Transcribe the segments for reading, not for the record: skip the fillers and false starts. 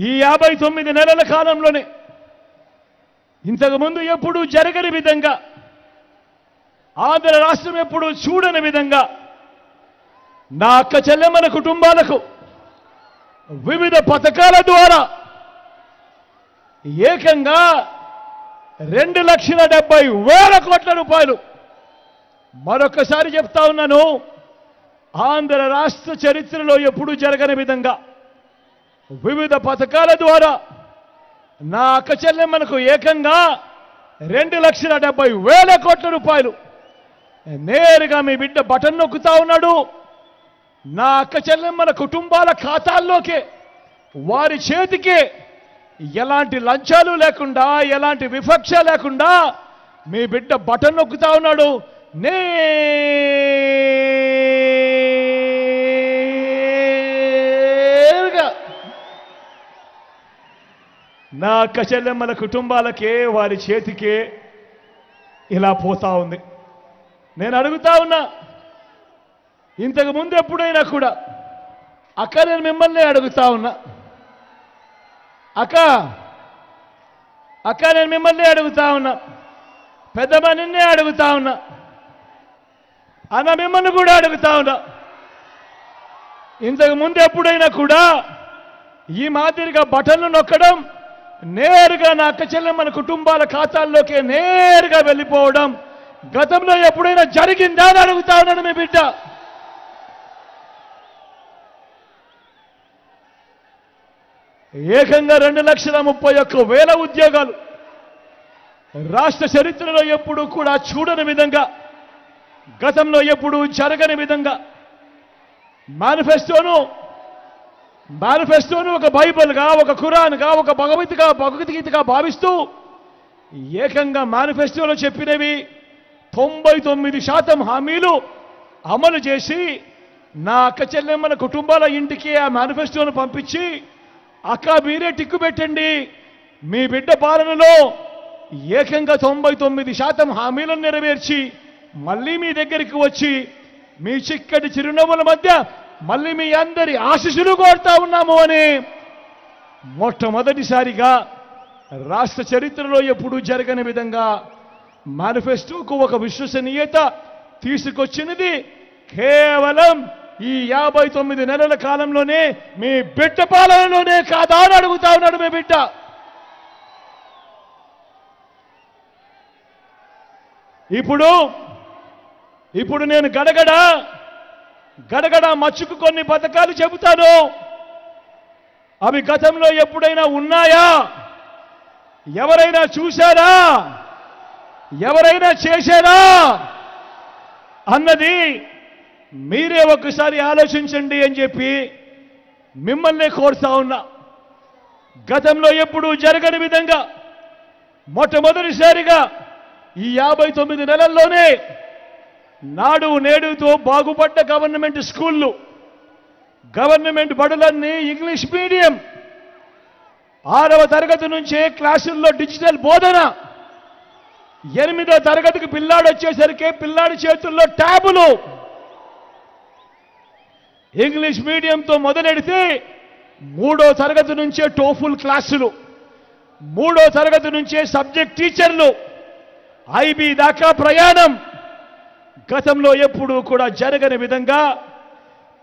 ఈ 59 నెలల కాలంలోనే ఇంతకుముందు ఎప్పుడూ జరగని విధంగా ఆంధ్ర రాష్ట్రం ఎప్పుడూ చూడని విధంగా నా అక్క చెల్లెమ్మల కుటుంబాలకు వివిధ పథకాల ద్వారా ఏకంగా 2,70,000 కోట్ల రూపాయలు. మరొకసారి చెప్తా ఉన్నాను, ఆంధ్ర రాష్ట్ర చరిత్రలో ఎప్పుడూ జరగని విధంగా వివిధ పథకాల ద్వారా నా అక్క చెల్లెమ్మలకు ఏకంగా 2,70,000 కోట్ల రూపాయలు నేరుగా మీ బిడ్డ బటన్ నొక్కుతా ఉన్నాడు. నా అక్క చెల్లెమ్మల కుటుంబాల ఖాతాల్లోకే, వారి చేతికే ఎలాంటి లంచాలు లేకుండా, ఎలాంటి వివక్ష లేకుండా మీ బిడ్డ బటన్ నొక్కుతా ఉన్నాడు. నేరుగా నా అక్క చెల్లెమ్మల కుటుంబాలకే, వారి చేతికే ఇలా పోతా ఉంది. నేను అడుగుతా ఉన్నా, ఇంతకు ముందు ఎప్పుడైనా కూడా అక్క, నేను మిమ్మల్ని అడుగుతా ఉన్నా, అక్క నేను మిమ్మల్ని అడుగుతా ఉన్నా, పెద్దమ్మ నిన్నే అడుగుతా ఉన్నా, అన్న మిమ్మల్ని కూడా అడుగుతా ఉన్నా, ఇంతకు ముందు ఎప్పుడైనా కూడా ఈ మాదిరిగా బటన్లు నొక్కడం, నేరుగా నా అక్క చెల్లెమ్మల కుటుంబాల ఖాతాల్లోకి నేరుగా వెళ్ళిపోవడం గతంలో ఎప్పుడైనా జరిగిందా అని అడుగుతా ఉన్నాడు మీ బిడ్డ. ఏకంగా 2,31,000 ఉద్యోగాలు రాష్ట్ర చరిత్రలో ఎప్పుడూ కూడా చూడని విధంగా, గతంలో ఎప్పుడూ జరగని విధంగా మేనిఫెస్టోను ఒక బైబిల్గా, ఒక ఖురాన్గా, ఒక భగవద్గీతగా భావిస్తూ ఏకంగా మేనిఫెస్టోలో చెప్పినవి 99% హామీలు అమలు చేసి నా అక్క చెల్లెమ్మల కుటుంబాల ఇంటికి ఆ మేనిఫెస్టోను పంపించి, అక్క మీరే టిక్కు పెట్టండి, మీ బిడ్డ పాలనలో ఏకంగా 99% హామీలను నెరవేర్చి మళ్ళీ మీ దగ్గరికి వచ్చి మీ చిక్కటి చిరునవ్వుల మధ్య మళ్ళీ మీ అందరి ఆశీస్సులు కోరుతా ఉన్నాము అని మొట్టమొదటిసారిగా రాష్ట్ర చరిత్రలో ఎప్పుడూ జరగని విధంగా మేనిఫెస్టోకు ఒక విశ్వసనీయత తీసుకొచ్చినది కేవలం ఈ 59 నెలల కాలంలోనే, మీ బిడ్డ పాలనలోనే కాదా అని అడుగుతా ఉన్నాడు మీ బిడ్డ. ఇప్పుడు నేను గడగడ మచ్చుకు కొన్ని పథకాలు చెబుతాను. అవి గతంలో ఎప్పుడైనా ఉన్నాయా? ఎవరైనా చూశారా? ఎవరైనా చేశారా అన్నది మీరే ఒక్కసారి ఆలోచించండి అని చెప్పి మిమ్మల్ని కోరుతా ఉన్నా. గతంలో ఎప్పుడూ జరగని విధంగా మొట్టమొదటిసారిగా ఈ 59 నెలల్లోనే నాడు నేడుతో బాగుపడ్డ గవర్నమెంట్ స్కూళ్ళు, గవర్నమెంట్ బడులన్నీ ఇంగ్లీష్ మీడియం, 6వ తరగతి నుంచే క్లాసుల్లో డిజిటల్ బోధన, 8వ తరగతికి పిల్లాడు వచ్చేసరికి పిల్లాడి చేతుల్లో ట్యాబులు, ఇంగ్లీష్ మీడియంతో మొదలెడితే 3వ తరగతి నుంచే టోఫుల్ క్లాసులు, 3వ తరగతి నుంచే సబ్జెక్ట్ టీచర్లు, ఐబీ దాకా ప్రయాణం. గతంలో ఎప్పుడూ కూడా జరగని విధంగా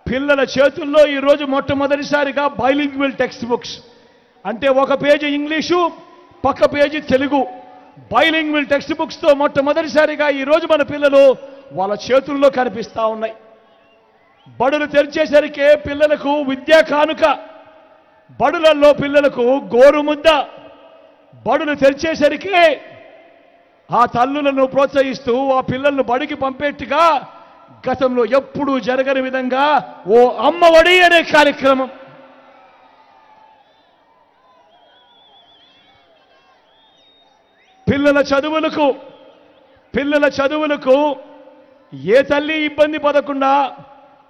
పిల్లల చేతుల్లో ఈరోజు మొట్టమొదటిసారిగా బైలింగ్వల్ టెక్స్ట్ బుక్స్, అంటే ఒక పేజీ ఇంగ్లీషు, పక్క పేజీ తెలుగు, బైలింగ్వల్ టెక్స్ట్ బుక్స్తో మొట్టమొదటిసారిగా ఈరోజు మన పిల్లలు వాళ్ళ చేతుల్లో కనిపిస్తూ ఉన్నాయి. బడులు తెరిచేసరికే పిల్లలకు విద్యా కానుక, బడులలో పిల్లలకు గోరుముద్ద, బడులు తెరిచేసరికే ఆ తల్లులను ప్రోత్సహిస్తూ ఆ పిల్లలను బడికి పంపేట్టుగా గతంలో ఎప్పుడూ జరగని విధంగా ఓ అమ్మఒడి అనే కార్యక్రమం. పిల్లల చదువులకు ఏ తల్లి ఇబ్బంది పడకుండా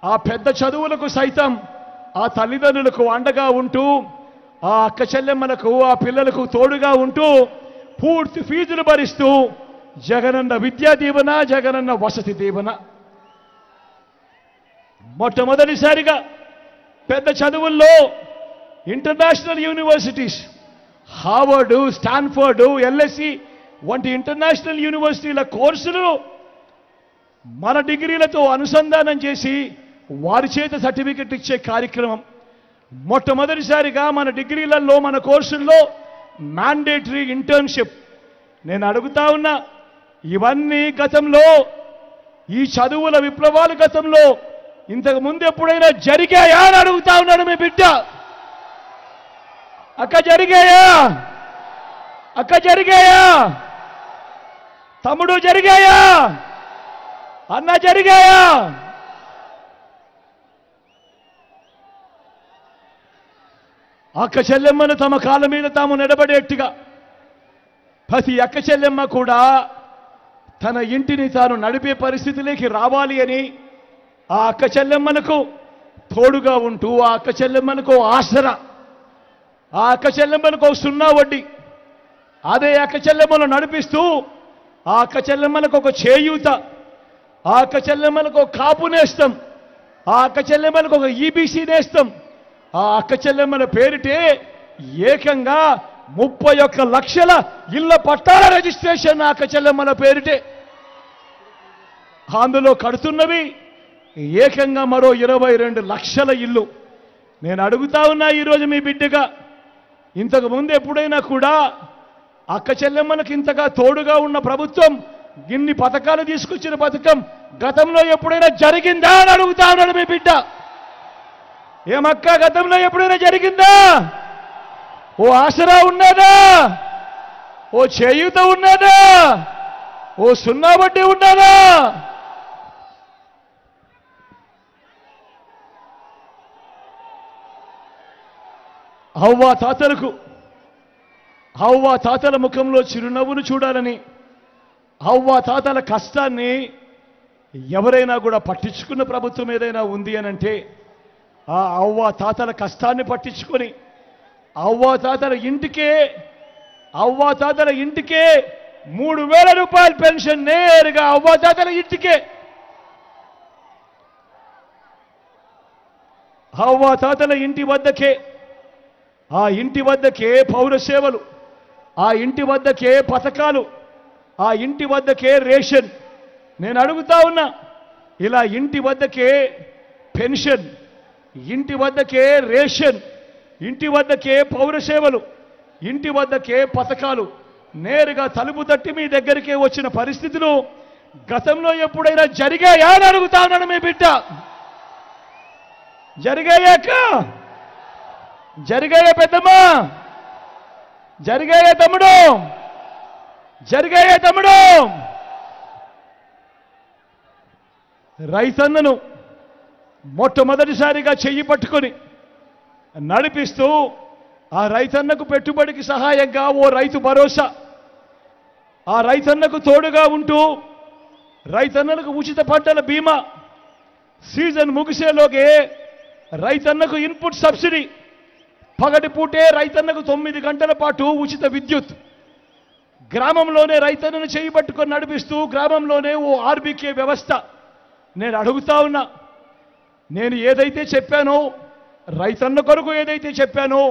ఆ పెద్ద చదువులకు సైతం ఆ తల్లిదండ్రులకు అండగా ఉంటూ, ఆ అక్క చెల్లెమ్మలకు, ఆ పిల్లలకు తోడుగా ఉంటూ పూర్తి ఫీజులు భరిస్తూ జగనన్న విద్యా దీవెన, జగనన్న వసతి దీవెన. మొట్టమొదటిసారిగా పెద్ద చదువుల్లో international universities Harvard, Stanford, LSC వంటి ఇంటర్నేషనల్ యూనివర్సిటీల కోర్సులు మన డిగ్రీలతో అనుసంధానం చేసి వారి చేత సర్టిఫికెట్ ఇచ్చే కార్యక్రమం మొట్టమొదటిసారిగా మన డిగ్రీలలో, మన కోర్సుల్లో మ్యాండేటరీ ఇంటర్న్షిప్. నేను అడుగుతా ఉన్నా, ఇవన్నీ గతంలో, ఈ చదువుల విప్లవాలు గతంలో ఇంతకు ముందు ఎప్పుడైనా జరిగాయా అని అడుగుతా ఉన్నాను మీ బిడ్డ. అక్క జరిగాయా? అక్క జరిగాయా? తమ్ముడు జరిగాయా? అన్న జరిగాయా? అక్క చెల్లెమ్మను తమ కాళ్ళ మీద తాము నిలబడేట్టుగా ప్రతి అక్క చెల్లెమ్మ కూడా తన ఇంటిని తాను నడిపే పరిస్థితిలోకి రావాలి అని ఆ అక్క చెల్లెమ్మలకు తోడుగా ఉంటూ, ఆ అక్క చెల్లెమ్మలకు ఆసరా, ఆ అక్క చెల్లెమ్మలకు సున్నా వడ్డీ, అదే అక్క చెల్లెమ్మను నడిపిస్తూ ఆ అక్క చెల్లెమ్మలకు ఒక చేయూత, ఆ అక్క చెల్లెమ్మలకు ఒక కాపు నేస్తం, ఆ అక్క చెల్లెమ్మలకు ఒక ఈబీసీ నేస్తం, ఆ అక్క చెల్లెమ్మల పేరిటే ఏకంగా 31 లక్షల ఇళ్ల పట్టాల రిజిస్ట్రేషన్ ఆ అక్క చెల్లెమ్మల పేరిటే. అందులో కడుతున్నవి ఏకంగా మరో 22 లక్షల ఇల్లు. నేను అడుగుతా ఉన్నా ఈరోజు మీ బిడ్డగా, ఇంతకు ముందు ఎప్పుడైనా కూడా అక్క చెల్లెమ్మలకు ఇంతగా తోడుగా ఉన్న ప్రభుత్వం ఇన్ని పథకాలు తీసుకొచ్చిన పథకం గతంలో ఎప్పుడైనా జరిగిందా అని అడుగుతా ఉన్నాడు మీ బిడ్డ. ఏమక్క గతంలో ఎప్పుడైనా జరిగిందా? ఓ ఆసరా ఉన్నదా? ఓ చేయూత ఉన్నదా? ఓ సున్నా వడ్డీ ఉన్నదా? హవ్వ తాతల ముఖంలో చిరునవ్వును చూడాలని, హవ్వ తాతల కష్టాన్ని ఎవరైనా కూడా పట్టించుకున్న ప్రభుత్వం ఏదైనా ఉంది అనంటే ఆ అవ్వ తాతల కష్టాన్ని పట్టించుకొని అవ్వ తాతల ఇంటికే 3,000 రూపాయల పెన్షన్ నేరుగా అవ్వ తాతల ఇంటికే. అవ్వ తాతల ఇంటి వద్దకే, ఆ ఇంటి వద్దకే పౌర సేవలు, ఆ ఇంటి వద్దకే పథకాలు, ఆ ఇంటి వద్దకే రేషన్. నేను అడుగుతా ఉన్నా, ఇలా ఇంటి వద్దకే పెన్షన్, ఇంటి వద్దకే రేషన్, ఇంటి వద్దకే పౌర సేవలు, ఇంటి వద్దకే పథకాలు నేరుగా తలుపు తట్టి మీ దగ్గరికే వచ్చిన పరిస్థితులు గతంలో ఎప్పుడైనా జరిగాయా అని అడుగుతా ఉన్నాను మీ బిడ్డ. జరిగాయాక? జరిగాయా పెద్దమ్మా? జరిగాయా తమ్ముడు? జరిగాయా తమ్ముడు? రైతన్నను మొట్టమొదటిసారిగా చెయ్యి పట్టుకొని నడిపిస్తూ ఆ రైతన్నకు పెట్టుబడికి సహాయంగా ఓ రైతు భరోసా, ఆ రైతన్నకు తోడుగా ఉంటూ రైతన్నలకు ఉచిత పంటల బీమా, సీజన్ ముగిసేలోగే రైతన్నకు ఇన్పుట్ సబ్సిడీ, పగటిపూటే రైతన్నకు 9 గంటల పాటు ఉచిత విద్యుత్, గ్రామంలోనే రైతన్నను చేయి పట్టుకొని నడిపిస్తూ గ్రామంలోనే ఓ ఆర్బీకే వ్యవస్థ. నేను అడుగుతా ఉన్నా, నేను ఏదైతే చెప్పానో, రైతన్న కొరకు ఏదైతే చెప్పానో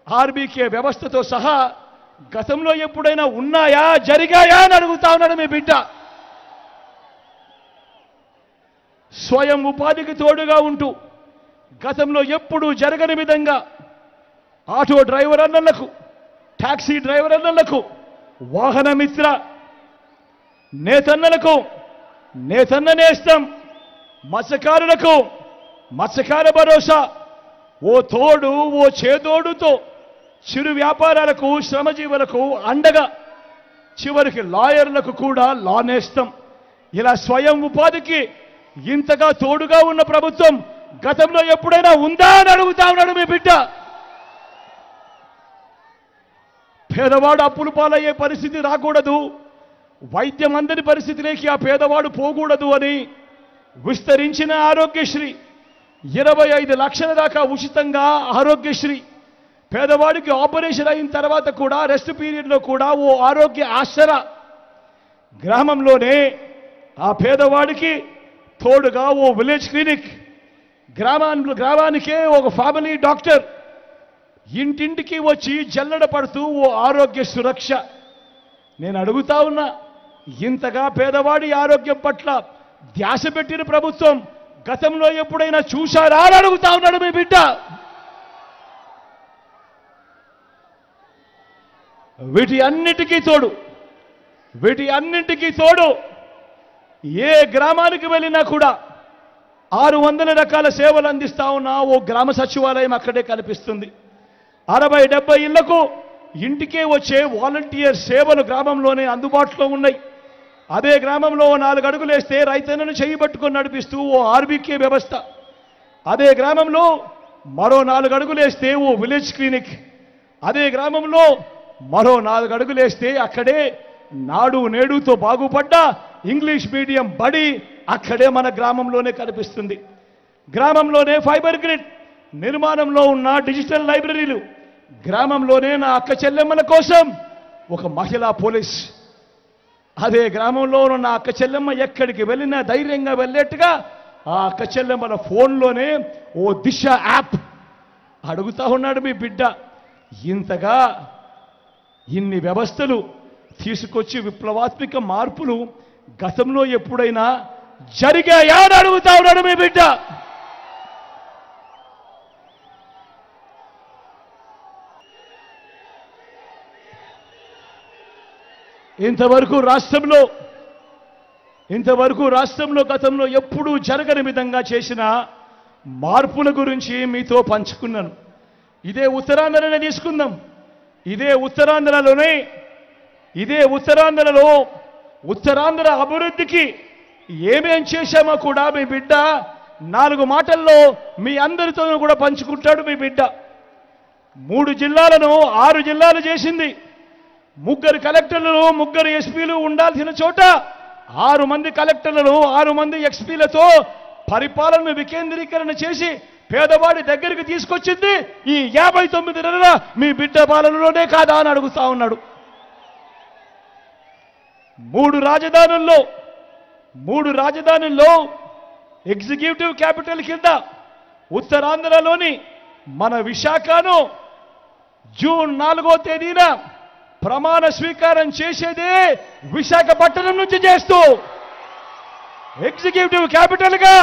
ఆర్బీకే వ్యవస్థతో సహా గతంలో ఎప్పుడైనా ఉన్నాయా, జరిగాయా అని అడుగుతా ఉన్నాడు మీ బిడ్డ. స్వయం ఉపాధికి తోడుగా ఉంటూ గతంలో ఎప్పుడూ జరగని విధంగా ఆటో డ్రైవర్ అన్నలకు, టాక్సీ డ్రైవర్ అన్నలకు, వాహన మిత్ర నేతన్నలకు నేతన్న నేస్తం, మత్స్యకారులకు మత్స్యకార భరోసా, ఓ తోడు ఓ చేదోడుతో చిరు వ్యాపారాలకు, శ్రమజీవులకు అండగా, చివరికి లాయర్లకు కూడా లా నేస్తం. ఇలా స్వయం ఉపాధికి ఇంతగా తోడుగా ఉన్న ప్రభుత్వం గతంలో ఎప్పుడైనా ఉందా అని అడుగుతా ఉన్నాడు మీ బిడ్డ. పేదవాడు అప్పులు పాలయ్యే పరిస్థితి రాకూడదు, వైద్యం అందని పరిస్థితిలోకి ఆ పేదవాడు పోకూడదు అని విస్తరించిన ఆరోగ్యశ్రీ, 25 లక్షల దాకా ఉచితంగా ఆరోగ్యశ్రీ, పేదవాడికి ఆపరేషన్ అయిన తర్వాత కూడా రెస్ట్ పీరియడ్లో కూడా ఓ ఆరోగ్య ఆసరా, గ్రామంలోనే ఆ పేదవాడికి తోడుగా ఓ విలేజ్ క్లినిక్, గ్రామానికే ఒక ఫ్యామిలీ డాక్టర్, ఇంటింటికి వచ్చి జల్లెడ పడుతూ ఓ ఆరోగ్య సురక్ష. నేను అడుగుతా ఉన్నా, ఇంతగా పేదవాడి ఆరోగ్యం పట్ల ధ్యాస పెట్టిన ప్రభుత్వం గతంలో ఎప్పుడైనా చూశారా అని అడుగుతా ఉన్నాడు మీ బిడ్డ. వీటి అన్నిటికీ తోడు ఏ గ్రామానికి వెళ్ళినా కూడా 600 రకాల సేవలు అందిస్తా ఉన్న ఓ గ్రామ సచివాలయం అక్కడే కనిపిస్తుంది. 60-70 ఇళ్లకు ఇంటికే వచ్చే వాలంటీర్ సేవలు గ్రామంలోనే అందుబాటులో ఉన్నాయి. అదే గ్రామంలో 4 అడుగులు వేస్తే రైతన్నను చేయబట్టుకొని నడిపిస్తూ ఓ ఆర్బీకే వ్యవస్థ. అదే గ్రామంలో మరో 4 అడుగులు వేస్తే ఓ విలేజ్ క్లినిక్. అదే గ్రామంలో మరో 4 అడుగులు వేస్తే అక్కడే నాడు నేడుతో బాగుపడ్డ ఇంగ్లీష్ మీడియం బడి అక్కడే మన గ్రామంలోనే కనిపిస్తుంది. గ్రామంలోనే ఫైబర్ గ్రిడ్ నిర్మాణంలో ఉన్న డిజిటల్ లైబ్రరీలు, గ్రామంలోనే నా అక్క చెల్లెమ్మల కోసం ఒక మహిళా పోలీస్. అదే గ్రామంలో ఉన్న అక్క చెల్లెమ్మ ఎక్కడికి వెళ్ళినా ధైర్యంగా వెళ్ళేట్టుగా ఆ అక్క చెల్లెమ్మల ఫోన్లోనే ఓ దిశ యాప్. అడుగుతా ఉన్నాడు మీ బిడ్డ, ఇంతగా ఇన్ని వ్యవస్థలు తీసుకొచ్చి విప్లవాత్మక మార్పులు గతంలో ఎప్పుడైనా జరిగాయా అని అడుగుతా ఉన్నాడు మీ బిడ్డ. ఇంతవరకు రాష్ట్రంలో గతంలో ఎప్పుడూ జరగని విధంగా చేసిన మార్పుల గురించి మీతో పంచుకున్నాను. ఇదే ఉత్తరాంధ్రనే తీసుకుందాం. ఇదే ఉత్తరాంధ్రలో ఉత్తరాంధ్ర అభివృద్ధికి ఏమేం చేశామో కూడా మీ బిడ్డ 4 మాటల్లో మీ అందరితోనూ కూడా పంచుకుంటాడు మీ బిడ్డ. 3 జిల్లాలను 6 జిల్లాలు చేసింది. 3 కలెక్టర్లు 3 ఎస్పీలు ఉండాల్సిన చోట 6 మంది కలెక్టర్లను 6 మంది ఎస్పీలతో పరిపాలనను వికేంద్రీకరణ చేసి పేదవాడి దగ్గరికి తీసుకొచ్చింది ఈ 59 నెలల మీ బిడ్డ పాలనలోనే కాదా అని అడుగుతా ఉన్నాడు. 3 రాజధానుల్లో ఎగ్జిక్యూటివ్ క్యాపిటల్ కింద ఉత్తరాంధ్రలోని మన విశాఖను జూన్ 4వ తేదీన ప్రమాణ స్వీకారం చేసేదే విశాఖపట్నం నుంచి చేస్తూ ఎగ్జిక్యూటివ్ క్యాపిటల్ గా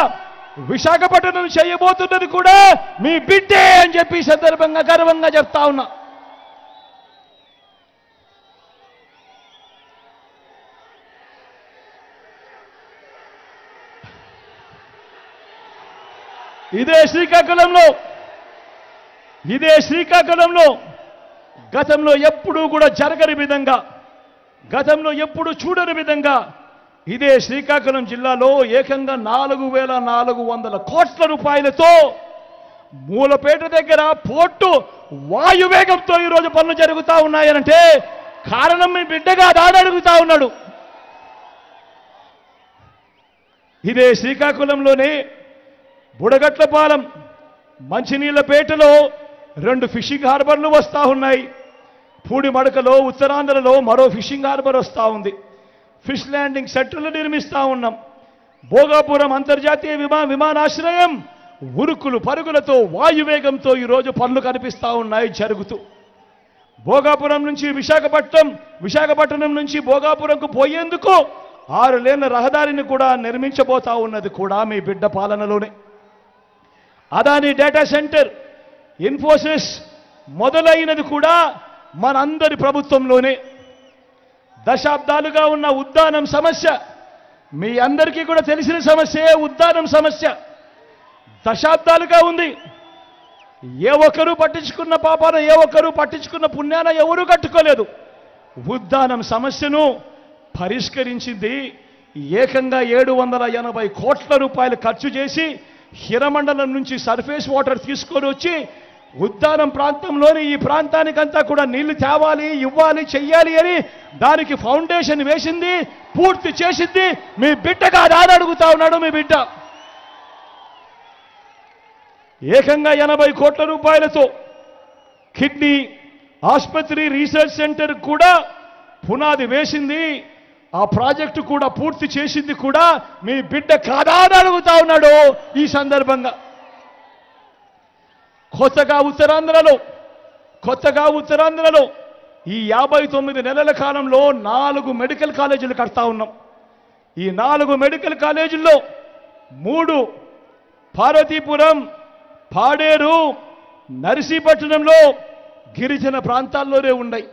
విశాఖపట్నం చేయబోతున్నది కూడా మీ బిడ్డే అని చెప్పి సందర్భంగా గర్వంగా చెప్తా ఉన్నా. ఇదే శ్రీకాకుళంలో గతంలో ఎప్పుడూ కూడా జరగని విధంగా, గతంలో ఎప్పుడు చూడని విధంగా ఇదే శ్రీకాకుళం జిల్లాలో ఏకంగా 4,400 కోట్ల రూపాయలతో మూలపేట దగ్గర పోర్టు వాయువేగంతో ఈరోజు పనులు జరుగుతూ ఉన్నాయనంటే కారణం మీ బిడ్డగా దాడి అడుగుతా ఉన్నాడు. ఇదే శ్రీకాకుళంలోనే బుడగట్లపాలెం మంచినీళ్లపేటలో 2 ఫిషింగ్ హార్బర్లు వస్తూ ఉన్నాయి. పూడిమడకలో ఉత్తరాంధ్రలో మరో ఫిషింగ్ హార్బర్ వస్తూ ఉంది. ఫిష్ ల్యాండింగ్ సెంటర్లు నిర్మిస్తా ఉన్నాం. భోగాపురం అంతర్జాతీయ విమానాశ్రయం ఉరుకులు పరుగులతో వాయువేగంతో ఈరోజు పనులు కనిపిస్తా ఉన్నాయి జరుగుతూ. భోగాపురం నుంచి విశాఖపట్నం నుంచి భోగాపురంకు పోయేందుకు 6 లేన్ల రహదారిని కూడా నిర్మించబోతా ఉన్నది కూడా మీ బిడ్డ పాలనలోనే. అదాని డేటా సెంటర్, ఇన్ఫోసిస్ మొదలైనది కూడా మనందరి ప్రభుత్వంలోనే. దశాబ్దాలుగా ఉన్న ఉద్దానం సమస్య మీ అందరికీ కూడా తెలిసిన సమస్యే. ఉద్దానం సమస్య దశాబ్దాలుగా ఉంది. ఏ ఒక్కరూ పట్టించుకున్న పాపాన, ఏ ఒక్కరూ పట్టించుకున్న పుణ్యాన ఎవరూ కట్టుకోలేదు. ఉద్దానం సమస్యను పరిష్కరించింది ఏకంగా 780 కోట్ల రూపాయలు ఖర్చు చేసి హిరమండలం నుంచి సర్ఫేస్ వాటర్ తీసుకొని వచ్చి ఉద్దానం ప్రాంతంలోని ఈ ప్రాంతానికంతా కూడా నీళ్లు తేవాలి, ఇవ్వాలి, చెయ్యాలి అని దానికి ఫౌండేషన్ వేసింది, పూర్తి చేసింది మీ బిడ్డగా దాని అడుగుతా ఉన్నాడు మీ బిడ్డ. ఏకంగా 80 కోట్ల రూపాయలతో కిడ్నీ ఆసుపత్రి రీసెర్చ్ సెంటర్ కూడా పునాది వేసింది. ఆ ప్రాజెక్టు కూడా పూర్తి చేసింది కూడా మీ బిడ్డ కాదా అని అడుగుతా ఉన్నాడు ఈ సందర్భంగా. కొత్తగా ఉత్తరాంధ్రలో కొత్తగా ఉత్తరాంధ్రలో ఈ 59 నెలల కాలంలో 4 మెడికల్ కాలేజీలు కడతా ఉన్నాం. ఈ 4 మెడికల్ కాలేజీల్లో 3 పార్వతీపురం, పాడేరు, నర్సీపట్నంలో గిరిజన ప్రాంతాల్లోనే ఉన్నాయి.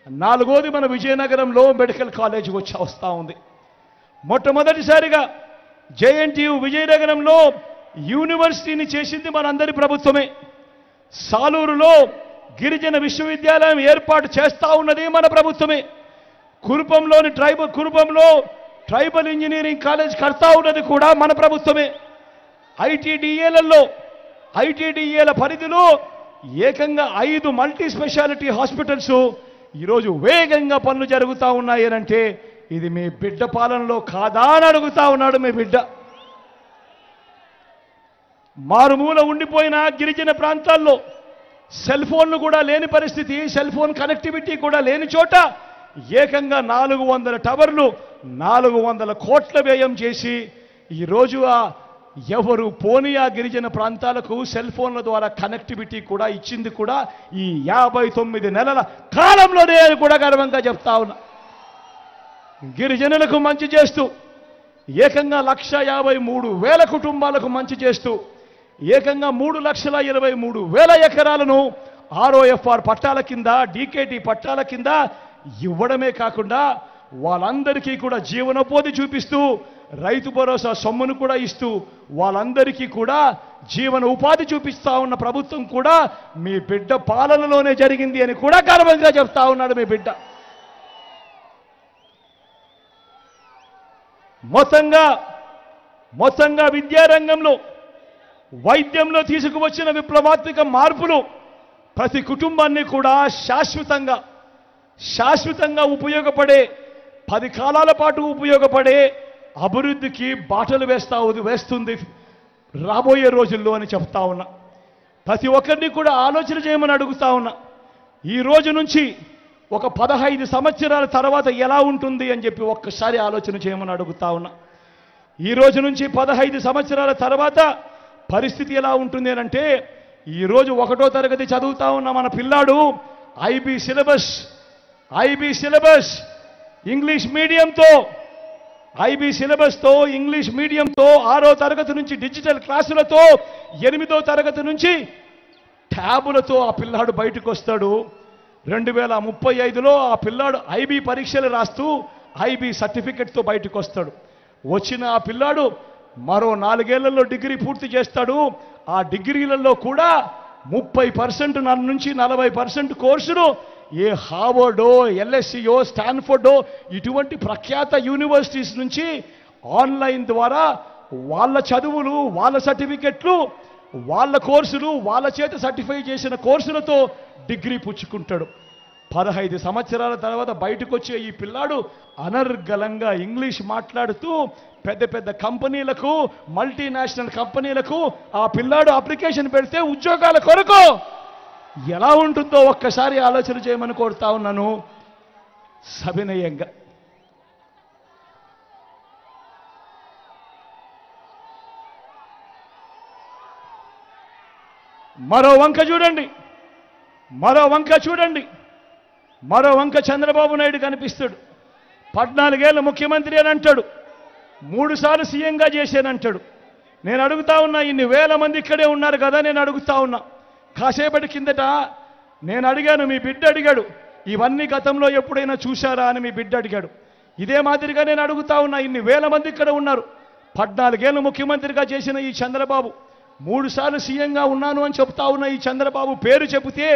4వది మన విజయనగరంలో మెడికల్ కాలేజీ వస్తా ఉంది. మొట్టమొదటిసారిగా జేఎన్టీయు విజయనగరంలో యూనివర్సిటీని చేసింది మనందరి ప్రభుత్వమే. సాలూరులో గిరిజన విశ్వవిద్యాలయం ఏర్పాటు చేస్తా ఉన్నది మన ప్రభుత్వమే. కురుపంలో ట్రైబల్ ఇంజనీరింగ్ కాలేజ్ కడతా ఉన్నది కూడా మన ప్రభుత్వమే. ఐటీడీఏల పరిధిలో ఏకంగా 5 మల్టీ స్పెషాలిటీ హాస్పిటల్స్ ఈరోజు వేగంగా పనులు జరుగుతూ ఉన్నాయనంటే ఇది మీ బిడ్డ పాలనలో కాదా అని అడుగుతా ఉన్నాడు మీ బిడ్డ. మారుమూల ఉండిపోయిన గిరిజన ప్రాంతాల్లో సెల్ ఫోన్లు కూడా లేని పరిస్థితి, సెల్ ఫోన్ కనెక్టివిటీ కూడా లేని చోట ఏకంగా 400 టవర్లు 400 కోట్ల వ్యయం చేసి ఈరోజు ఎవరు పోనీ ఆ గిరిజన ప్రాంతాలకు సెల్ ఫోన్ల ద్వారా కనెక్టివిటీ కూడా ఇచ్చింది కూడా ఈ 59 నెలల కాలంలోనే అని కూడా గర్వంగా చెప్తా ఉన్నా. గిరిజనులకు మంచి చేస్తూ ఏకంగా 1,53,000 కుటుంబాలకు మంచి చేస్తూ ఏకంగా 3,23,000 ఎకరాలను ROFR పట్టాల కింద, డీకేటీ పట్టాల కింద ఇవ్వడమే కాకుండా వాళ్ళందరికీ కూడా జీవనోపాధి చూపిస్తూ రైతు భరోసా సొమ్మును కూడా ఇస్తూ వాళ్ళందరికీ కూడా జీవన ఉపాధి చూపిస్తా ఉన్న ప్రభుత్వం కూడా మీ బిడ్డ పాలనలోనే జరిగింది అని కూడా గర్వంగా చెప్తా ఉన్నాడు మీ బిడ్డ. మొత్తంగా విద్యారంగంలో, వైద్యంలో తీసుకువచ్చిన విప్లవాత్మక మార్పులు ప్రతి కుటుంబాన్ని కూడా శాశ్వతంగా ఉపయోగపడే, 10 కాలాల పాటు ఉపయోగపడే అభివృద్ధికి బాటలు వేస్తుంది రాబోయే రోజుల్లో అని చెప్తా ఉన్నా. ప్రతి ఒక్కరిని కూడా ఆలోచన చేయమని అడుగుతా ఉన్నా. ఈ రోజు నుంచి ఒక 15 సంవత్సరాల తర్వాత ఎలా ఉంటుంది అని చెప్పి ఒక్కసారి ఆలోచన చేయమని అడుగుతా ఉన్నా. ఈ రోజు నుంచి 15 సంవత్సరాల తర్వాత పరిస్థితి ఎలా ఉంటుంది అంటే, ఈరోజు 1వ తరగతి చదువుతా ఉన్న మన పిల్లాడు ఐబీ సిలబస్ ఇంగ్లీష్ మీడియంతో 6వ తరగతి నుంచి డిజిటల్ క్లాసులతో 8వ తరగతి నుంచి ట్యాబులతో ఆ పిల్లాడు బయటకు వస్తాడు. 2035లో ఆ పిల్లాడు ఐబీ పరీక్షలు రాస్తూ ఐబీ సర్టిఫికెట్తో బయటకు వస్తాడు. వచ్చిన ఆ పిల్లాడు మరో 4 ఏళ్లలో డిగ్రీ పూర్తి చేస్తాడు. ఆ డిగ్రీలలో కూడా 30% నుంచి 40% కోర్సులు ఏ హార్వర్డో, LSEయో, స్టాన్ఫోర్డో ఇటువంటి ప్రఖ్యాత యూనివర్సిటీస్ నుంచి ఆన్లైన్ ద్వారా వాళ్ళ చదువులు, వాళ్ళ సర్టిఫికెట్లు, వాళ్ళ కోర్సులు, వాళ్ళ చేత సర్టిఫై చేసిన కోర్సులతో డిగ్రీ పుచ్చుకుంటాడు. 15 సంవత్సరాల తర్వాత బయటకు వచ్చే ఈ పిల్లాడు అనర్గళంగా ఇంగ్లీష్ మాట్లాడుతూ పెద్ద కంపెనీలకు, మల్టీనేషనల్ కంపెనీలకు ఆ పిల్లాడు అప్లికేషన్ పెడితే ఉద్యోగాల కొరకు ఎలా ఉంటుందో ఒక్కసారి ఆలోచన చేయమని కోరుతా ఉన్నాను సవినయంగా. మరో వంక చంద్రబాబు నాయుడు కనిపిస్తాడు. 14 ఏళ్ళ ముఖ్యమంత్రి అని అంటాడు, 3 సార్లు సీఎంగా చేశానంటాడు. నేను అడుగుతా ఉన్నా, ఇన్ని వేల మంది ఇక్కడే ఉన్నారు కదా, నేను అడుగుతా ఉన్నా. కాసేపటి కిందట నేను అడిగాను, మీ బిడ్డ అడిగాడు, ఇవన్నీ గతంలో ఎప్పుడైనా చూశారా అని మీ బిడ్డ అడిగాడు. ఇదే మాదిరిగా నేను అడుగుతా ఉన్నా, ఇన్ని వేల మంది ఇక్కడ ఉన్నారు. 14 ఏళ్ళు ముఖ్యమంత్రిగా చేసిన ఈ చంద్రబాబు, 3 సార్లు సీఎంగా ఉన్నాను అని చెప్తా ఉన్న ఈ చంద్రబాబు పేరు చెబితే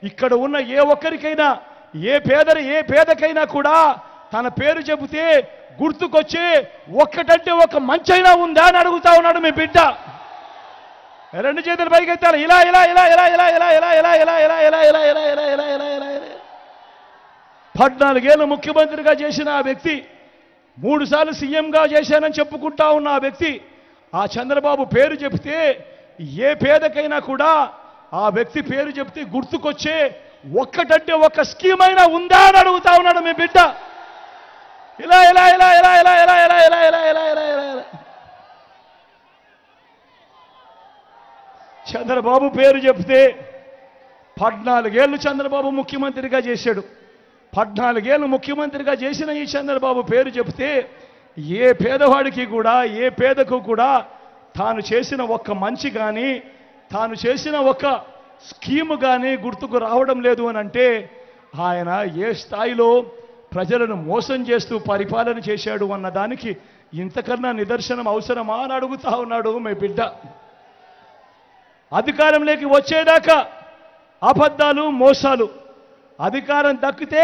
ఇక్కడ ఉన్న ఏ ఒక్కరికైనా, ఏ పేదకైనా కూడా తన పేరు చెబితే గుర్తుకొచ్చే ఒక్కటంటే ఒక మంచైనా ఉందా అని అడుగుతా ఉన్నాడు మీ బిడ్డ. 2 చేతులు పైకెత్తాలి. ఇలా 14 ఏళ్ళు ముఖ్యమంత్రిగా చేసిన ఆ వ్యక్తి, 3 సార్లు సీఎంగా చేశానని చెప్పుకుంటా ఉన్న ఆ వ్యక్తి, ఆ చంద్రబాబు పేరు చెబితే ఏ పేదకైనా కూడా ఆ వ్యక్తి పేరు చెబితే గుర్తుకొచ్చే ఒక్కటంటే ఒక స్కీమ్ అయినా ఉందా అని అడుగుతా ఉన్నాడు మీ బిడ్డ. ఇలా చంద్రబాబు పేరు చెప్తే 14 ఏళ్ళు చంద్రబాబు ముఖ్యమంత్రిగా చేశాడు. 14 ఏళ్ళు ముఖ్యమంత్రిగా చేసిన ఈ చంద్రబాబు పేరు చెబితే ఏ పేదవాడికి కూడా, ఏ పేదకు కూడా తాను చేసిన ఒక్క మంచి కానీ, తాను చేసిన ఒక్క స్కీము కానీ గుర్తుకు రావడం లేదు అని అంటే ఆయన ఏ స్థాయిలో ప్రజలను మోసం చేస్తూ పరిపాలన చేశాడు అన్నదానికి ఇంతకన్నా నిదర్శనం అవసరమా అని అడుగుతా ఉన్నాడు మీ బిడ్డ. అధికారంలోకి వచ్చేదాకా అబద్ధాలు, మోసాలు. అధికారం దక్కితే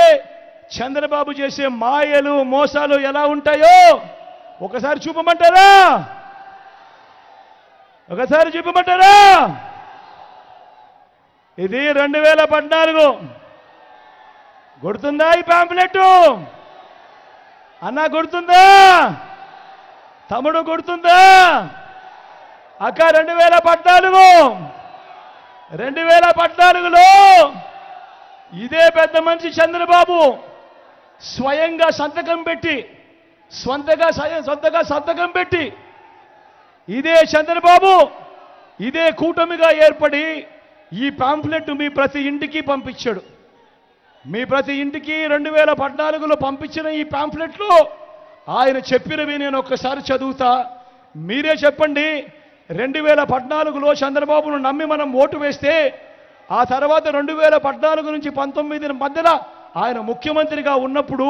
చంద్రబాబు చేసే మాయలు, మోసాలు ఎలా ఉంటాయో ఒకసారి చూపమంటారా? ఒకసారి చూపమంటారా? ఇది 2014 గుర్తుందా? ఈ పాంప్లెట్ అన్నా గుర్తుందా? తమ్ముడు గుర్తుందా? అక్క 2014లో ఇదే పెద్ద మనిషి చంద్రబాబు స్వయంగా సంతకం పెట్టి, సొంతగా సంతకం పెట్టి, ఇదే చంద్రబాబు ఇదే కూటమిగా ఏర్పడి ఈ పాంప్లెట్ మీ ప్రతి ఇంటికి పంపించాడు. మీ ప్రతి ఇంటికి 2014లో పంపించిన ఈ పాంప్లెట్లో ఆయన చెప్పినవి నేను ఒక్కసారి చదువుతా, మీరే చెప్పండి. 2014లో చంద్రబాబును నమ్మి మనం ఓటు వేస్తే ఆ తర్వాత 2014 నుంచి 19 మధ్యలో ఆయన ముఖ్యమంత్రిగా ఉన్నప్పుడు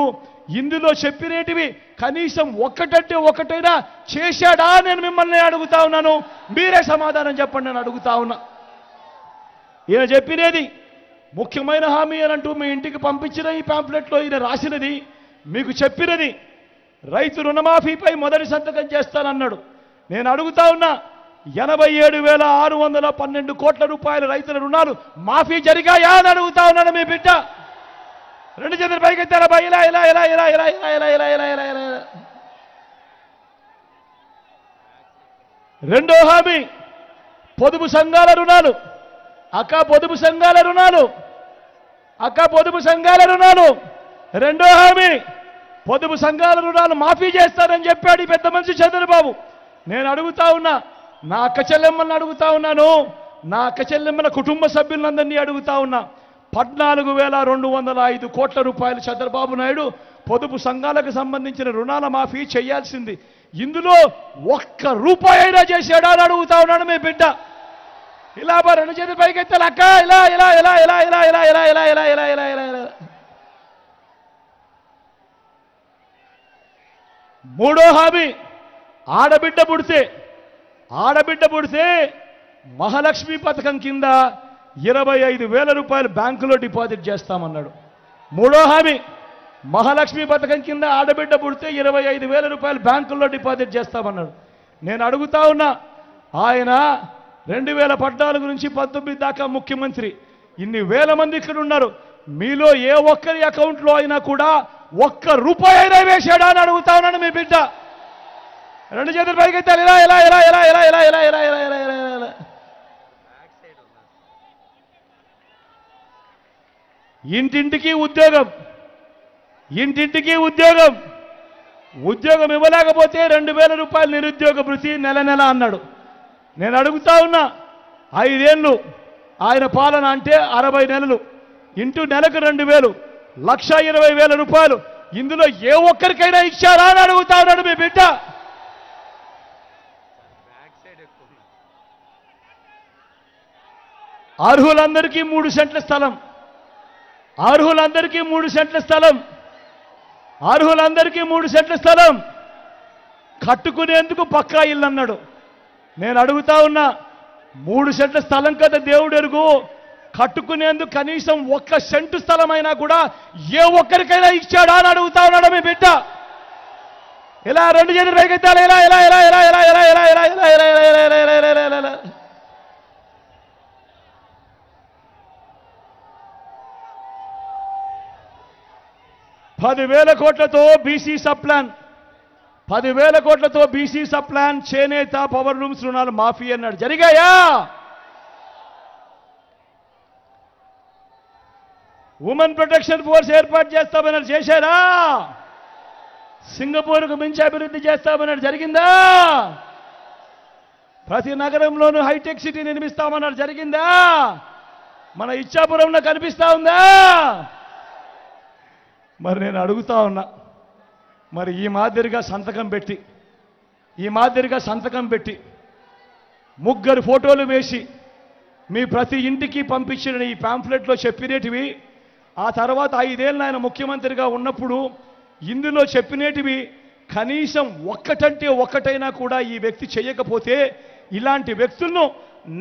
ఇందులో చెప్పినేటివి కనీసం ఒక్కటంటే ఒక్కటైనా చేశాడా? నేను మిమ్మల్ని అడుగుతా ఉన్నాను, మీరే సమాధానం చెప్పండి అని అడుగుతా ఉన్నా. ఈయన చెప్పినది ముఖ్యమైన హామీ అని అంటూ మీ ఇంటికి పంపించిన ఈ పాంప్లెట్లో ఈయన రాసినది, మీకు చెప్పినది రైతు రుణమాఫీపై మొదటి సంతకం చేస్తానన్నాడు. నేను అడుగుతా ఉన్నా, 87,612 కోట్ల రూపాయల రైతుల రుణాలు మాఫీ జరిగాయా అని అడుగుతా ఉన్నాను మీ బిడ్డ. రెండు చేతుల పైకెత్తారా? ఇలా ఇలా ఇలా ఇలా ఇలా ఇలా ఇలా ఇలా ఇలా ఇలా ఇలా. రెండో హామీ పొదుపు సంఘాల రుణాలు. అక్క పొదుపు సంఘాల రుణాలు రెండో హామీ పొదుపు సంఘాల రుణాలు మాఫీ చేస్తానని చెప్పాడు ఈ పెద్ద మనిషి చంద్రబాబు. నేను అడుగుతా ఉన్నా, నా అక్క చెల్లెమ్మలను అడుగుతా ఉన్నాను, నా అక్క చెల్లెమ్మల కుటుంబ సభ్యులందరినీ అడుగుతా ఉన్నా, 14,205 కోట్ల రూపాయలు చంద్రబాబు నాయుడు పొదుపు సంఘాలకు సంబంధించిన రుణాల మాఫీ చేయాల్సింది, ఇందులో ఒక్క రూపాయి అయినా చేశాడా అని అడుగుతా ఉన్నాడు మీ బిడ్డ. ఇలా రెండు చేతుల పైకెత్తాలి అక్క, ఇలా ఇలా ఇలా ఇలా ఇలా ఇలా ఇలా ఇలా ఇలా ఇలా ఇలా ఇలా ఇలా. మూడో హామీ ఆడబిడ్డ పుడితే మహాలక్ష్మి పథకం కింద 25,000 రూపాయలు బ్యాంకులో డిపాజిట్ చేస్తామన్నాడు. మూడో హామీ మహాలక్ష్మి పథకం కింద ఆడబిడ్డ పుడితే 25,000 రూపాయలు బ్యాంకుల్లో డిపాజిట్ చేస్తామన్నాడు. నేను అడుగుతా ఉన్నా, ఆయన 2014 నుంచి 19 దాకా ముఖ్యమంత్రి, ఇన్ని వేల మంది ఇక్కడ ఉన్నారు, మీలో ఏ ఒక్కరి అకౌంట్లో అయినా కూడా ఒక్క రూపాయి అయినా వేశాడా అని అడుగుతా ఉన్నాను మీ బిడ్డ. రెండు చేతుల పైకెత్తాలి, ఇలా ఇలా ఇలా ఇలా ఇలా ఇలా ఇలా ఇలా ఇలా ఇలా ఇలా ఇలా. ఇంటింటికి ఉద్యోగం ఇవ్వలేకపోతే 2,000 రూపాయలు నిరుద్యోగ భృతి నెల అన్నాడు. నేను అడుగుతా ఉన్నా, 5 ఏళ్ళు ఆయన పాలన అంటే 60 నెలలు ఇంటూ నెలకు 2,000, 1,20,000 రూపాయలు ఇందులో ఏ ఒక్కరికైనా ఇచ్చారా అని అడుగుతా ఉన్నాడు మీ బిడ్డ. అర్హులందరికీ 3 సెంట్ల స్థలం, అర్హులందరికీ 3 సెంట్ల స్థలం కట్టుకునేందుకు పక్కా ఇల్లు అన్నాడు. నేను అడుగుతా ఉన్నా, 3 సెంట్ల స్థలం కదా దేవుడు ఎరుగు, కట్టుకునేందుకు కనీసం 1 సెంటు స్థలమైనా కూడా ఏ ఒక్కరికైనా ఇచ్చాడా అని అడుగుతా ఉన్నాడు మీ బిడ్డ. ఇలా రెండు చేతులు పైకెత్తాలి, ఇలా ఇలా ఇలా ఇలా ఇలా ఇలా ఇలా ఇలా ఇలా ఇలా ఇలా ఇలా ఇలా ఇలా ఇలా ఇలా. ₹10,000 కోట్లతో బీసీ సప్లాన్, 10,000 కోట్లతో బీసీ సప్లాన్, చేనేత, పవర్ లూమ్స్ రుణాలు మాఫీ అన్నాడు. జరిగాయా? ఉమెన్ ప్రొటెక్షన్ ఫోర్స్ ఏర్పాటు చేస్తామన్నాడు, చేశారా? సింగపూర్కు మించి అభివృద్ధి చేస్తామన్నాడు, జరిగిందా? ప్రతి నగరంలోనూ హైటెక్ సిటీ నిర్మిస్తామన్నాడు, జరిగిందా? మన ఇచ్చాపురంలో కనిపిస్తా ఉందా? మరి నేను అడుగుతా ఉన్నా, మరి ఈ మాదిరిగా సంతకం పెట్టి ముగ్గురు ఫోటోలు వేసి మీ ప్రతి ఇంటికి పంపించిన ఈ పాంఫ్లెట్లో చెప్పినేటివి, ఆ తర్వాత 5 ఏళ్ళు ఆయన ముఖ్యమంత్రిగా ఉన్నప్పుడు ఇందులో చెప్పినేటివి కనీసం ఒక్కటైనా కూడా ఈ వ్యక్తి చేయకపోతే ఇలాంటి వ్యక్తులను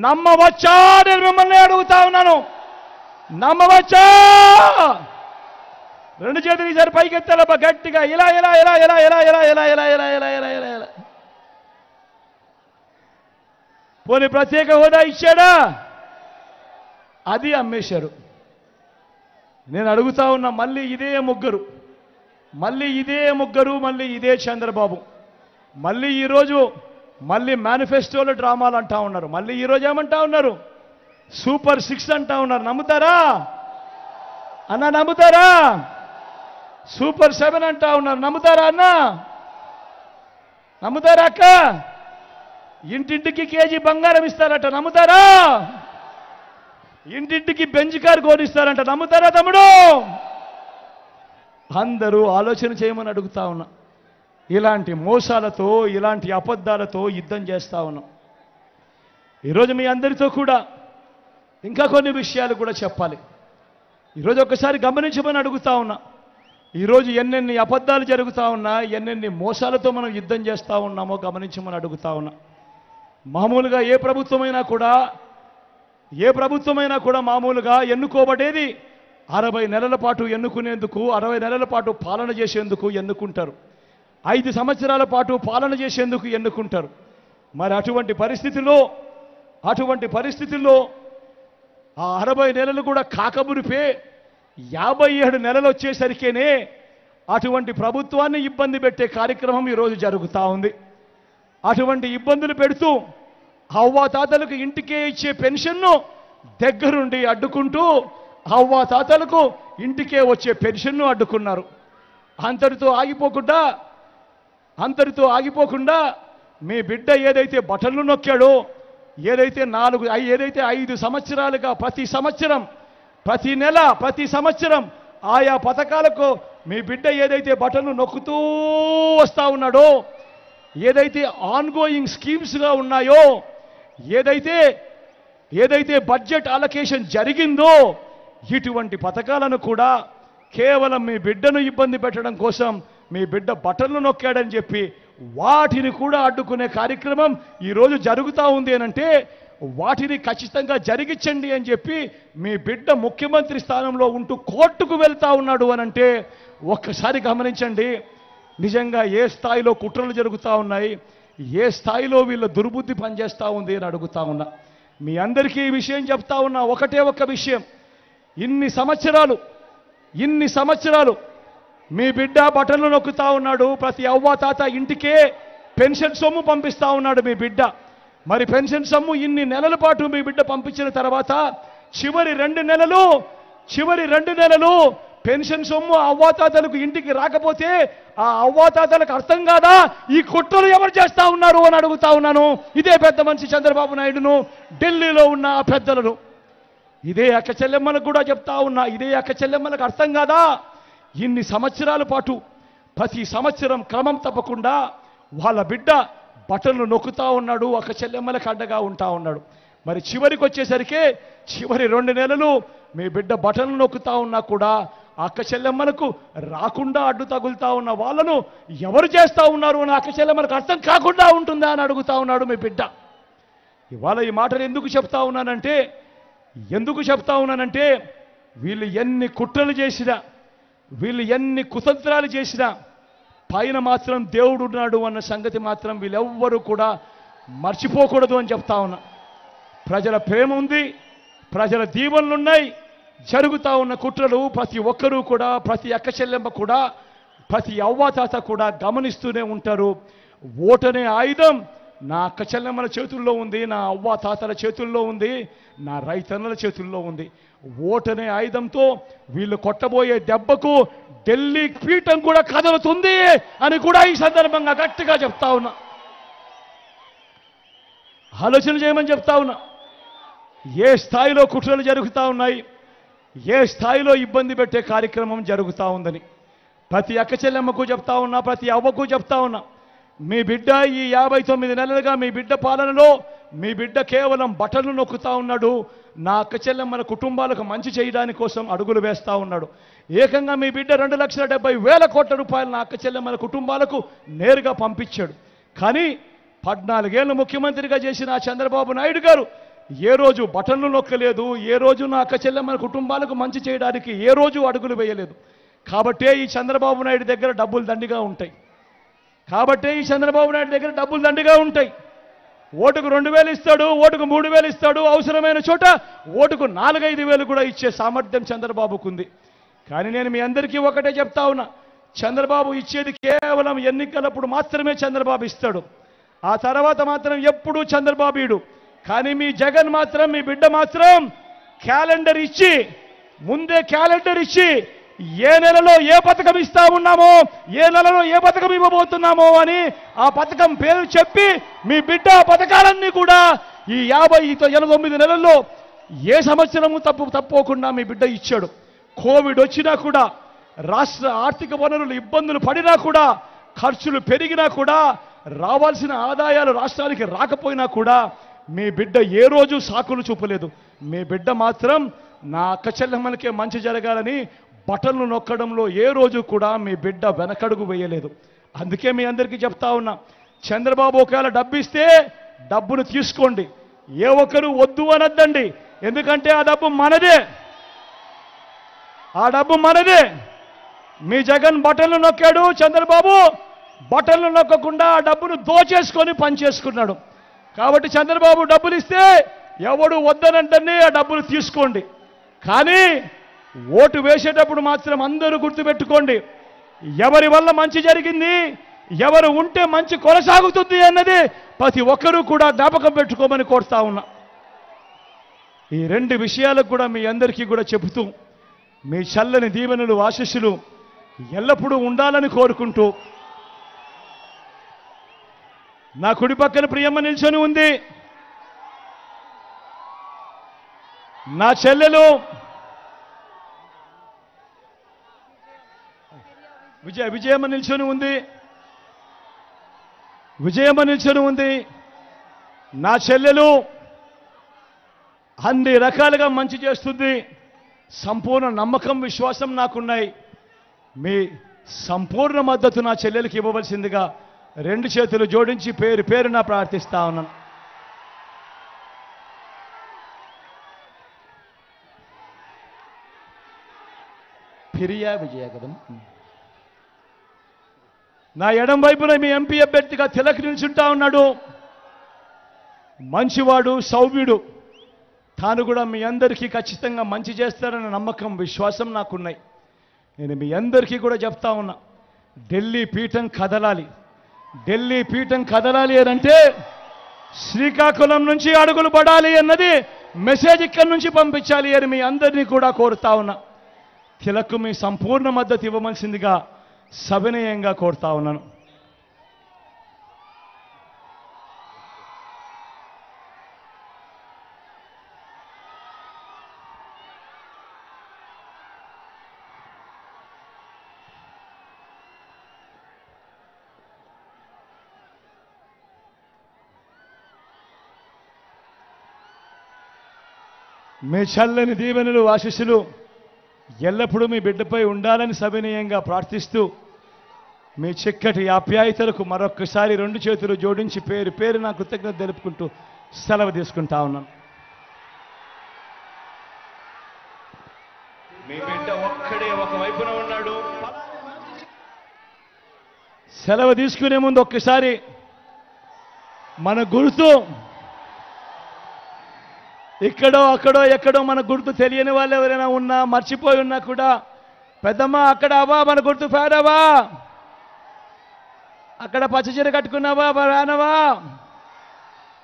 నమ్మవచ్చా? నేను మిమ్మల్ని అడుగుతా ఉన్నాను, నమ్మవచ్చా? 2 చేతులు ఈసారి పైకెత్తాలబ్బా గట్టిగా, ఇలా ఇలా ఇలా ఇలా ఇలా ఇలా ఇలా ఇలా ఇలా ఇలా ఇలా ఇలా ఇలా. పోనీ ప్రత్యేక హోదా ఇచ్చాడా? అది అమ్మేశారు. నేను అడుగుతా ఉన్నా, మళ్ళీ ఇదే ముగ్గురు, మళ్ళీ ఇదే చంద్రబాబు, మళ్ళీ ఈరోజు మేనిఫెస్టోలో డ్రామాలు అంటా ఉన్నారు. మళ్ళీ ఈరోజు ఏమంటా ఉన్నారు? సూపర్ 6 అంటా ఉన్నారు. నమ్ముతారా అన్న? నమ్ముతారా? సూపర్ 7 అంటా ఉన్నారు. నమ్ముతారా అన్న? నమ్ముతారా అక్క? ఇంటింటికి కేజీ బంగారం ఇస్తారట. నమ్ముతారా? ఇంటింటికి బెంజ్ కార్ కొనిస్తారంట. నమ్ముతారా తమ్ముడు? అందరూ ఆలోచన చేయమని అడుగుతా ఉన్నా. ఇలాంటి మోసాలతో, ఇలాంటి అబద్ధాలతో యుద్ధం చేస్తా ఉన్నాం. ఈరోజు మీ అందరితో కూడా ఇంకా కొన్ని విషయాలు కూడా చెప్పాలి. ఈరోజు ఒకసారి గమనించమని అడుగుతా ఉన్నా. ఈరోజు ఎన్నెన్ని అబద్ధాలు జరుగుతూ ఉన్నా, ఎన్నెన్ని మోసాలతో మనం యుద్ధం చేస్తూ ఉన్నామో గమనించమని అడుగుతా ఉన్నా. మామూలుగా ఏ ప్రభుత్వమైనా కూడా మామూలుగా ఎన్నుకోబడేది 60 నెలల పాటు ఎన్నుకునేందుకు, 60 నెలల పాటు పాలన చేసేందుకు ఎన్నుకుంటారు. 5 సంవత్సరాల పాటు పాలన చేసేందుకు ఎన్నుకుంటారు. మరి అటువంటి పరిస్థితుల్లో ఆ 60 నెలలు కూడా కాకమురిపే 57 నెలలు వచ్చేసరికేనే అటువంటి ప్రభుత్వాన్ని ఇబ్బంది పెట్టే కార్యక్రమం ఈరోజు జరుగుతూ ఉంది. అటువంటి ఇబ్బందులు పెడుతూ అవ్వాతాతలకు ఇంటికే ఇచ్చే పెన్షన్ను దగ్గరుండి అడ్డుకుంటూ అవ్వాతాతలకు ఇంటికే వచ్చే పెన్షన్ను అడ్డుకున్నారు. అంతటితో ఆగిపోకుండా మీ బిడ్డ ఏదైతే బటన్లు నొక్కాడో, ఏదైతే 5 సంవత్సరాలుగా ప్రతి నెల ప్రతి సంవత్సరం ఆయా పథకాలకు మీ బిడ్డ ఏదైతే బటన్లు నొక్కుతూ వస్తా ఉన్నాడో, ఏదైతే ఆన్గోయింగ్ స్కీమ్స్గా ఉన్నాయో, ఏదైతే బడ్జెట్ అలొకేషన్ జరిగిందో, ఇటువంటి పథకాలను కూడా కేవలం మీ బిడ్డను ఇబ్బంది పెట్టడం కోసం మీ బిడ్డ బటన్లు నొక్కాడని చెప్పి వాటిని కూడా అడ్డుకునే కార్యక్రమం ఈరోజు జరుగుతూ ఉంది అనంటే, వాటిని ఖచ్చితంగా జరిగించండి అని చెప్పి మీ బిడ్డ ముఖ్యమంత్రి స్థానంలో ఉంటూ కోర్టుకు వెళ్తా ఉన్నాడు అనంటే ఒక్కసారి గమనించండి. నిజంగా ఏ స్థాయిలో కుట్రలు జరుగుతూ ఉన్నాయి, ఏ స్థాయిలో వీళ్ళ దుర్బుద్ధి పనిచేస్తూ ఉంది అని అడుగుతా ఉన్నా. మీ అందరికీ ఈ విషయం చెప్తా ఉన్నా. ఒక్క విషయం, ఇన్ని సంవత్సరాలు మీ బిడ్డ బటన్లు నొక్కుతా ఉన్నాడు. ప్రతి అవ్వాతాత ఇంటికే పెన్షన్ సొమ్ము పంపిస్తా ఉన్నాడు మీ బిడ్డ. మరి పెన్షన్ సొమ్ము ఇన్ని నెలల పాటు మీ బిడ్డ పంపించిన తర్వాత చివరి 2 నెలలు పెన్షన్ సొమ్ము అవ్వాతాతలకు ఇంటికి రాకపోతే ఆ అవ్వాతాతలకు అర్థం కాదా ఈ కుట్రలు ఎవరు చేస్తా ఉన్నారు అని అడుగుతా ఉన్నాను. ఇదే పెద్ద మనిషి చంద్రబాబు నాయుడును, ఢిల్లీలో ఉన్న ఆ పెద్దలను, ఇదే అక్క చెల్లెమ్మలకు కూడా చెప్తా ఉన్నా. ఇదే అక్క చెల్లెమ్మలకు అర్థం కాదా ఇన్ని సంవత్సరాల పాటు ప్రతి సంవత్సరం క్రమం తప్పకుండా వాళ్ళ బిడ్డ బటన్లు నొక్కుతా ఉన్నాడు, అక్క చెల్లెమ్మలకు అడ్డగా ఉంటా ఉన్నాడు. మరి చివరికి వచ్చేసరికి చివరి 2 నెలలు మీ బిడ్డ బటన్లు నొక్కుతా ఉన్నా కూడా అక్క చెల్లెమ్మలకు రాకుండా అడ్డు తగులుతా ఉన్న వాళ్ళను ఎవరు చేస్తా ఉన్నారు అని అక్క చెల్లెమ్మలకు అర్థం కాకుండా ఉంటుందా అని అడుగుతా ఉన్నాడు మీ బిడ్డ. ఇవాళ ఈ మాటలు ఎందుకు చెప్తా ఉన్నానంటే వీళ్ళు ఎన్ని కుట్రలు చేసినా, వీళ్ళు ఎన్ని కుతంత్రాలు చేసినా పైన మాత్రం దేవుడు ఉన్నాడు అన్న సంగతి మాత్రం వీళ్ళెవ్వరూ కూడా మర్చిపోకూడదు అని చెప్తా ఉన్నా. ప్రజల ప్రేమ ఉంది, ప్రజల దీవెనలున్నాయి. జరుగుతూ ఉన్న కుట్రలు ప్రతి ఒక్కరూ కూడా, ప్రతి అక్క చెల్లెమ్మ కూడా, ప్రతి అవ్వాతాత కూడా గమనిస్తూనే ఉంటారు. ఓటనే ఆయుధం నా అక్క చెల్లెమ్మల చేతుల్లో ఉంది, నా అవ్వాతాతల చేతుల్లో ఉంది, నా రైతన్నల చేతుల్లో ఉంది. ఓటనే ఆయుధంతో వీళ్ళు కొట్టబోయే దెబ్బకు ఢిల్లీ పీఠం కూడా కదలుతుంది అని కూడా ఈ సందర్భంగా గట్టిగా చెప్తా ఉన్నా. ఆలోచన చేయమని చెప్తా ఉన్నా. ఏ స్థాయిలో కుట్రలు జరుగుతూ ఉన్నాయి, ఏ స్థాయిలో ఇబ్బంది పెట్టే కార్యక్రమం జరుగుతూ ఉందని ప్రతి అక్క చెల్లెమ్మకు చెప్తా ఉన్నా, ప్రతి అవ్వకు చెప్తా ఉన్నా. మీ బిడ్డ ఈ 59 నెలలుగా మీ బిడ్డ పాలనలో మీ బిడ్డ కేవలం బటన్లు నొక్కుతా ఉన్నాడు. నా అక్క చెల్లెమ్మల కుటుంబాలకు మంచి చేయడానికి కోసం అడుగులు వేస్తూ ఉన్నాడు. ఏకంగా మీ బిడ్డ 2,70,000 కోట్ల రూపాయలు నా అక్క చెల్లెమ్మల కుటుంబాలకు నేరుగా పంపించాడు. కానీ 14 ఏళ్ళు ముఖ్యమంత్రిగా చేసిన చంద్రబాబు నాయుడు గారు ఏ రోజు బటన్లు నొక్కలేదు, ఏ రోజు నా అక్క చెల్లెమ్మల కుటుంబాలకు మంచి చేయడానికి ఏ రోజు అడుగులు వేయలేదు. కాబట్టే ఈ చంద్రబాబు నాయుడు దగ్గర డబ్బులు దండిగా ఉంటాయి. ఓటుకు 2,000 ఇస్తాడు, ఓటుకు 3,000 ఇస్తాడు, అవసరమైన చోట ఓటుకు 4-5 కూడా ఇచ్చే సామర్థ్యం చంద్రబాబుకు ఉంది. కానీ నేను మీ అందరికీ ఒకటే చెప్తా ఉన్నా, చంద్రబాబు ఇచ్చేది కేవలం ఎన్నికలప్పుడు మాత్రమే చంద్రబాబు ఇస్తాడు. ఆ తర్వాత మాత్రం ఎప్పుడూ చంద్రబాబుడు. కానీ మీ జగన్ మాత్రం, మీ బిడ్డ మాత్రం ముందే క్యాలెండర్ ఇచ్చి ఏ నెలలో ఏ పథకం ఇస్తా ఉన్నామో, ఏ నెలలో ఏ పథకం ఇవ్వబోతున్నామో అని ఆ పథకం పేరు చెప్పి మీ బిడ్డ పథకాలన్నీ కూడా ఈ 89 నెలల్లో ఏ సంవత్సరము తప్పకుండా మీ బిడ్డ ఇచ్చాడు. కోవిడ్ వచ్చినా కూడా, రాష్ట్ర ఆర్థిక వనరులు ఇబ్బందులు పడినా కూడా, ఖర్చులు పెరిగినా కూడా, రావాల్సిన ఆదాయాలు రాష్ట్రానికి రాకపోయినా కూడా మీ బిడ్డ ఏ రోజు సాకులు చూపలేదు. మీ బిడ్డ మాత్రం నా అక్క చెల్లెమ్మలకే మంచి జరగాలని బటన్లు నొక్కడంలో ఏ రోజు కూడా మీ బిడ్డ వెనకడుగు వేయలేదు. అందుకే మీ అందరికీ చెప్తా ఉన్నా, చంద్రబాబు ఒకవేళ డబ్బు ఇస్తే డబ్బును తీసుకోండి, ఏ ఒక్కరు వద్దు అనద్దండి. ఎందుకంటే ఆ డబ్బు మనదే. మీ జగన్ బటన్లు నొక్కాడు, చంద్రబాబు బటన్లు నొక్కకుండా ఆ డబ్బును దోచేసుకొని పనిచేసుకున్నాడు. కాబట్టి చంద్రబాబు డబ్బులు ఇస్తే ఎవడు వద్దనంటనే ఆ డబ్బులు తీసుకోండి. కానీ ఓటు వేసేటప్పుడు మాత్రం అందరూ గుర్తుపెట్టుకోండి, ఎవరి వల్ల మంచి జరిగింది, ఎవరు ఉంటే మంచి కొనసాగుతుంది అన్నది ప్రతి ఒక్కరూ కూడా జ్ఞాపకం పెట్టుకోమని కోరుతా ఉన్నా. ఈ 2 విషయాలకు కూడా మీ అందరికీ కూడా చెబుతూ, మీ చల్లని దీవెనలు, ఆశీస్సులు ఎల్లప్పుడూ ఉండాలని కోరుకుంటూ, నా కుడి పక్కన ప్రియమ్మ నిల్చొని ఉంది, నా చెల్లెలు విజయమ్మ నిల్చొని ఉంది. నా చెల్లెలు అన్ని రకాలుగా మంచి చేస్తుంది. సంపూర్ణ నమ్మకం, విశ్వాసం నాకున్నాయి. మీ సంపూర్ణ మద్దతు నా చెల్లెలకి ఇవ్వవలసిందిగా 2 చేతులు జోడించి పేరున ప్రార్థిస్తా ఉన్నాను. విజయగదం. నా ఎడం వైపున మీ ఎంపీ అభ్యర్థిగా తిలక్ నిల్చుంటా ఉన్నాడు. మంచివాడు, సౌమ్యుడు. తాను కూడా మీ అందరికీ ఖచ్చితంగా మంచి చేస్తారన్న నమ్మకం, విశ్వాసం నాకున్నాయి. నేను మీ అందరికీ కూడా చెప్తా ఉన్నా, ఢిల్లీ పీఠం కదలాలి అంటే శ్రీకాకుళం నుంచి అడుగులు పడాలి అన్నది మెసేజ్ ఇక్కడి నుంచి పంపించాలి అని మీ అందరినీ కూడా కోరుతా ఉన్నా. తిలక్ మీ సంపూర్ణ మద్దతు ఇవ్వవలసిందిగా సవినయంగా కోరుతా ఉన్నాను. మీ చల్లని దీవెనలు, ఆశీస్సులు ఎల్లప్పుడూ మీ బిడ్డపై ఉండాలని సవినయంగా ప్రార్థిస్తూ, మీ చక్కటి ఆప్యాయతలకు మరొక్కసారి 2 చేతులు జోడించి పేరున కృతజ్ఞత తెలుపుకుంటూ సెలవు తీసుకుంటా ఉన్నాను. మీ బిడ్డ ఒక్కడే ఒక వైపున ఉన్నాడు. సెలవు తీసుకునే ముందు ఒక్కసారి మన గుర్తు ఇక్కడో అక్కడో ఎక్కడో మన గుర్తు తెలియని వాళ్ళు ఎవరైనా ఉన్నా, మర్చిపోయి ఉన్నా కూడా, పెద్దమ్మ అక్కడ అవ్వా మన గుర్తు ఫ్యాన్ అవ్వా, అక్కడ పచ్చచీర కట్టుకున్నావా ఫ్యానవా,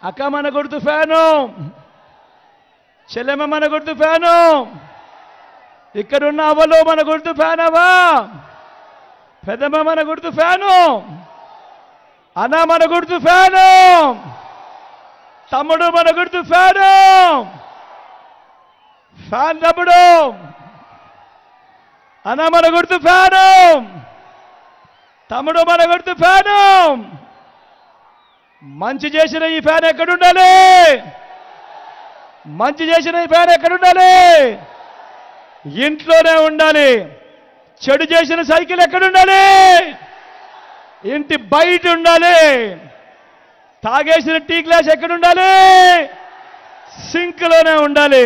అక్క మన గుర్తు ఫ్యాను, చెల్లెమ్మ మన గుర్తు ఫ్యాను, ఇక్కడున్న అవ్వలో మన గుర్తు ఫ్యానవా, పెద్దమ్మ మన గుర్తు ఫ్యాను, అన్న మన గుర్తు ఫ్యాను, తమ్ముడు మన గుర్తు ఫ్యాను, ఫ్యాన్ తమ్ముడు అన్న మన గుర్తు ఫ్యాను, తమ్ముడు మన గుర్తు ఫ్యాను. మంచి చేసిన ఈ ఫ్యాన్ ఎక్కడుండాలి? మంచి చేసిన ఈ ఫ్యాన్ ఎక్కడుండాలి? ఇంట్లోనే ఉండాలి. చెడు చేసిన సైకిల్ ఎక్కడుండాలి? ఇంటి బయట ఉండాలి. తాగేసిన టీ గ్లాస్ ఎక్కడుండాలి? సింక్లోనే ఉండాలి.